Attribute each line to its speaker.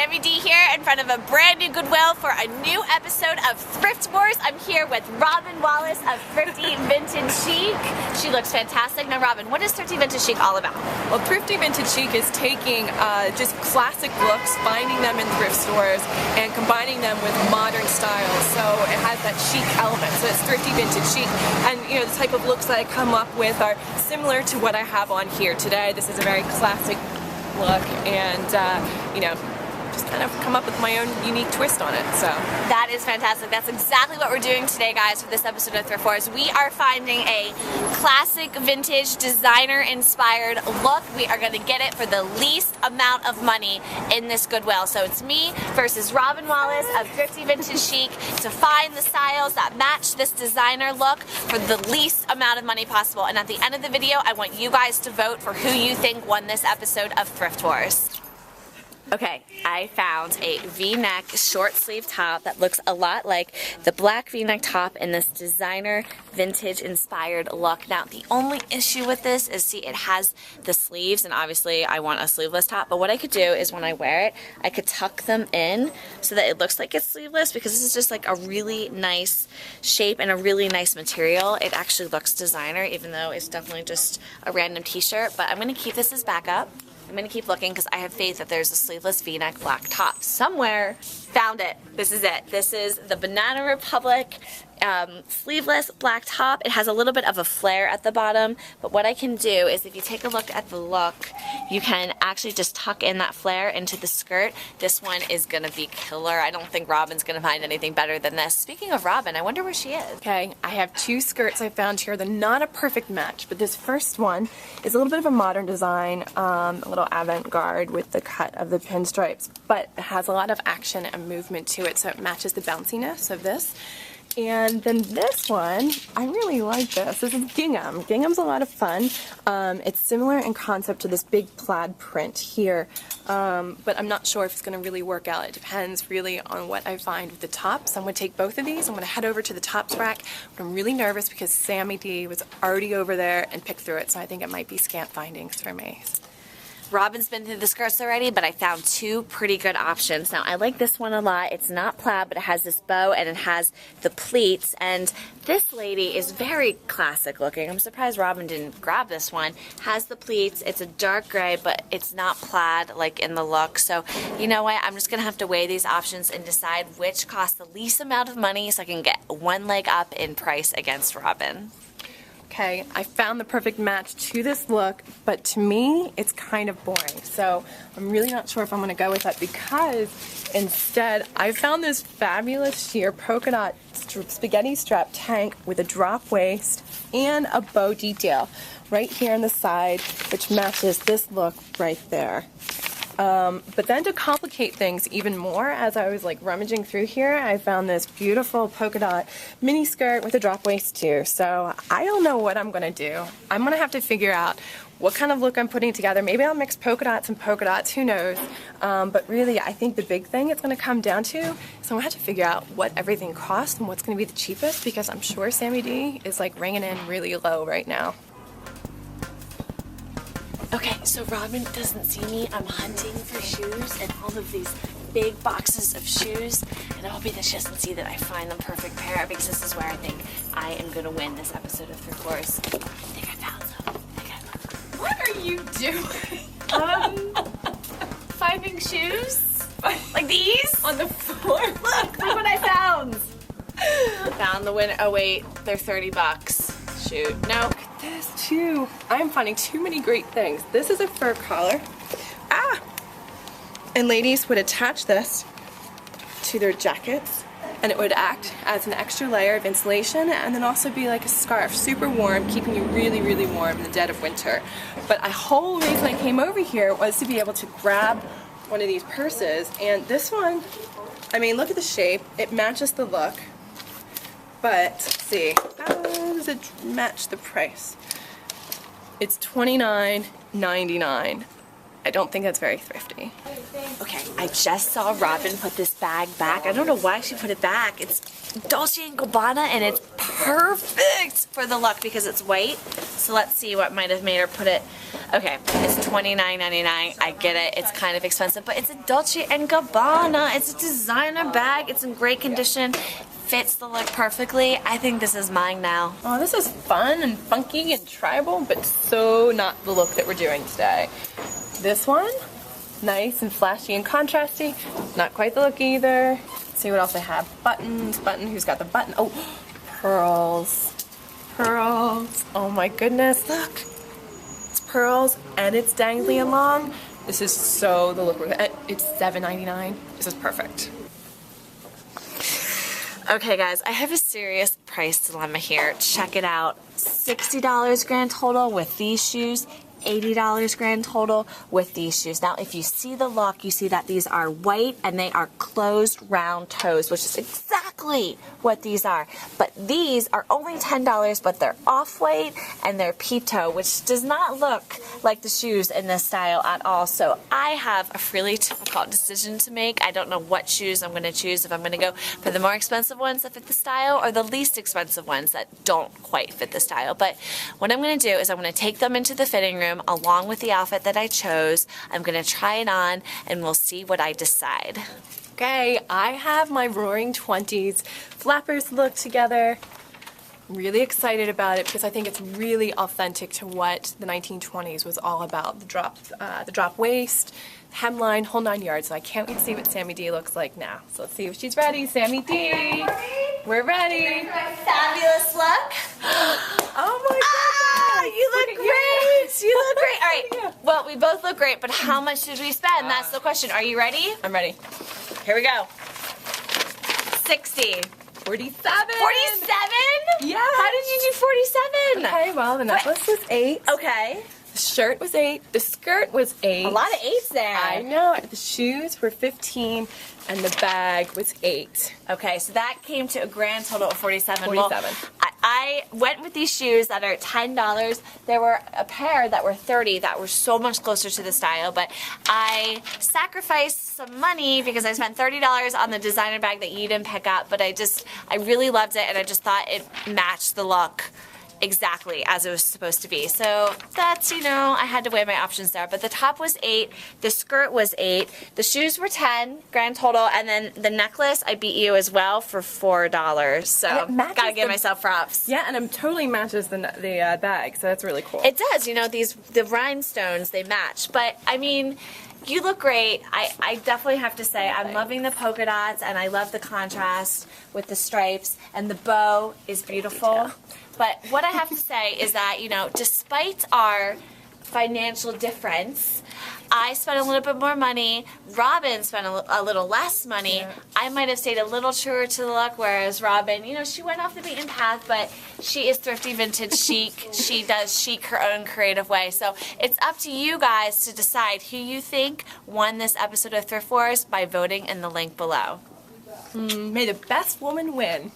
Speaker 1: Sammy D here in front of a brand new Goodwill for a new episode of Thrift Wars. I'm here with Robin Wallace of Thrifty Vintage Chic. She looks fantastic. Now Robin, what is Thrifty Vintage Chic all about?
Speaker 2: Well, Thrifty Vintage Chic is taking just classic looks, finding them in thrift stores, and combining them with modern styles. So it has that chic element. So it's Thrifty Vintage Chic. And you know, the type of looks that I come up with are similar to what I have on here today. This is a very classic look, and you know, just kind of come up with my own unique twist on it. So
Speaker 1: that is fantastic. That's exactly what we're doing today, guys, for this episode of Thrift Wars. We are finding a classic vintage designer inspired look. We are going to get it for the least amount of money in this Goodwill. So it's me versus Robin Wallace of Thrifty Vintage Chic to find the styles that match this designer look for the least amount of money possible. And at the end of the video, I want you guys to vote for who you think won this episode of Thrift Wars. Okay, I found a V-neck short sleeve top that looks a lot like the black V-neck top in this designer vintage inspired look. Now, the only issue with this is, see, it has the sleeves, and obviously I want a sleeveless top, but what I could do is when I wear it, I could tuck them in so that it looks like it's sleeveless, because this is just like a really nice shape and a really nice material. It actually looks designer, even though it's definitely just a random t-shirt, but I'm going to keep this as backup. I'm going to keep looking because I have faith that there's a sleeveless V-neck black top somewhere. Found it. This is it. This is the Banana Republic sleeveless black top. It has a little bit of a flare at the bottom, but what I can do is, if you take a look at the look, you can actually just tuck in that flare into the skirt. This one is going to be killer. I don't think Robin's going to find anything better than this. Speaking of Robin, I wonder where she is.
Speaker 2: okay, I have two skirts I found here. They're not a perfect match, but this first one is a little bit of a modern design, a little avant-garde with the cut of the pinstripes, but it has a lot of action and movement to it, so it matches the bounciness of this. And then this one, I really like this. This is gingham. Gingham's a lot of fun. It's similar in concept to this big plaid print here, but I'm not sure if it's going to really work out. It depends really on what I find with the tops. I'm going to take both of these. I'm going to head over to the tops rack, but I'm really nervous because Sammy D was already over there and picked through it, so I think it might be scant findings for me.
Speaker 1: Robin's been through the skirts already, but I found two pretty good options. Now, I like this one a lot. It's not plaid, but it has this bow and it has the pleats. And this lady is very classic looking. I'm surprised Robin didn't grab this one. Has the pleats. It's a dark gray, but it's not plaid like in the look. So, you know what? I'm just going to have to weigh these options and decide which costs the least amount of money so I can get one leg up in price against Robin.
Speaker 2: Okay, I found the perfect match to this look, but to me, it's kind of boring. So I'm really not sure if I'm going to go with that, because instead, I found this fabulous sheer polka dot spaghetti strap tank with a drop waist and a bow detail right here on the side, which matches this look right there. But then to complicate things even more, as I was like rummaging through here, I found this beautiful polka dot mini skirt with a drop waist too. So I don't know what I'm going to do. I'm going to have to figure out what kind of look I'm putting together. Maybe I'll mix polka dots and polka dots, who knows. But really, I think the big thing it's going to come down to is I'm going to have to figure out what everything costs and what's going to be the cheapest, because I'm sure Sammy D is like ringing in really low right now.
Speaker 1: Okay, so Robin doesn't see me. I'm hunting for shoes and all of these big boxes of shoes, and I'm hoping that she doesn't see that I find the perfect pair, because this is where I think I am going to win this episode of Thrift Wars. I think I found some.
Speaker 2: What are you doing?
Speaker 1: Finding shoes? Like these?
Speaker 2: On the floor?
Speaker 1: Look what I found! Found the winner. Oh wait, they're 30 bucks. Shoot, no.
Speaker 2: This too. I'm finding too many great things. This is a fur collar. Ah! And ladies would attach this to their jackets, and it would act as an extra layer of insulation, and then also be like a scarf, super warm, keeping you really, really warm in the dead of winter. But a whole reason I came over here was to be able to grab one of these purses, and this one, I mean, look at the shape. It matches the look. But let's see, how does it match the price? It's $29.99. I don't think that's very thrifty.
Speaker 1: Okay, I just saw Robin put this bag back. I don't know why she put it back. It's Dolce & Gabbana, and it's perfect for the look because it's white. So let's see what might have made her put it Okay, it's $29.99. I get it. It's kind of expensive, but it's a Dolce & Gabbana. It's a designer bag. It's in great condition. Fits the look perfectly. I think this is mine now.
Speaker 2: Oh, this is fun and funky and tribal, but so not the look that we're doing today. This one, nice and flashy and contrasty. Not quite the look either. Let's see what else I have. Buttons, button, who's got the button? Oh, pearls. Pearls. Oh my goodness, look. It's pearls and it's dangly along. This is so the look. It's $7.99. This is perfect.
Speaker 1: Okay guys, I have a serious price dilemma here. Check it out. $60 grand total with these shoes. $80 grand total with these shoes. Now if you see the look, you see that these are white and they are closed round toes, which is exactly what these are. But these are only $10, but they're off-white and they're peep toe, which does not look like the shoes in this style at all. So I have a really difficult decision to make. I don't know what shoes I'm going to choose, if I'm going to go for the more expensive ones that fit the style or the least expensive ones that don't quite fit the style. But what I'm going to do is I'm going to take them into the fitting room along with the outfit that I chose. I'm going to try it on and we'll see what I decide.
Speaker 2: Okay, I have my Roaring 20s flappers look together. I'm really excited about it because I think it's really authentic to what the 1920s was all about. The drop waist, hemline, whole 9 yards. So I can't wait to see what Sammy D looks like now. So let's see if she's ready. Sammy D, we're ready.
Speaker 1: Fabulous look.
Speaker 2: Oh my God!
Speaker 1: You look great. You look great. All right. Well, we both look great, but how much did we spend? That's the question. Are you ready?
Speaker 2: I'm ready.
Speaker 1: Here we go. 60.
Speaker 2: 47.
Speaker 1: 47?
Speaker 2: Yeah.
Speaker 1: How did you do 47?
Speaker 2: Okay, well, the necklace was 8.
Speaker 1: Okay.
Speaker 2: The shirt was 8. The skirt was 8.
Speaker 1: A lot of 8s there.
Speaker 2: I know. The shoes were 15, and the bag was 8.
Speaker 1: Okay, so that came to a grand total of 47.
Speaker 2: 47.
Speaker 1: Well, I went with these shoes that are $10. There were a pair that were $30 that were so much closer to the style, but I sacrificed some money because I spent $30 on the designer bag that you didn't pick up, but I really loved it and I just thought it matched the look exactly as it was supposed to be. So that's, you know, I had to weigh my options there. But the top was 8, the skirt was 8, the shoes were 10 grand total, and then the necklace I beat you as well for $4. So gotta give myself props.
Speaker 2: Yeah, and it totally matches the bag, so that's really cool.
Speaker 1: It does, you know, the rhinestones, they match. But I mean, you look great. I definitely have to say I'm loving the polka dots and I love the contrast with the stripes, and the bow is beautiful. But what I have to say is that, you know, despite our financial difference, I spent a little bit more money. Robin spent a little less money. Yeah. I might have stayed a little truer to the look, whereas Robin, you know, she went off the beaten path, but she is thrifty vintage chic. She does chic her own creative way. So it's up to you guys to decide who you think won this episode of Thrift Wars by voting in the link below.
Speaker 2: May the best woman win.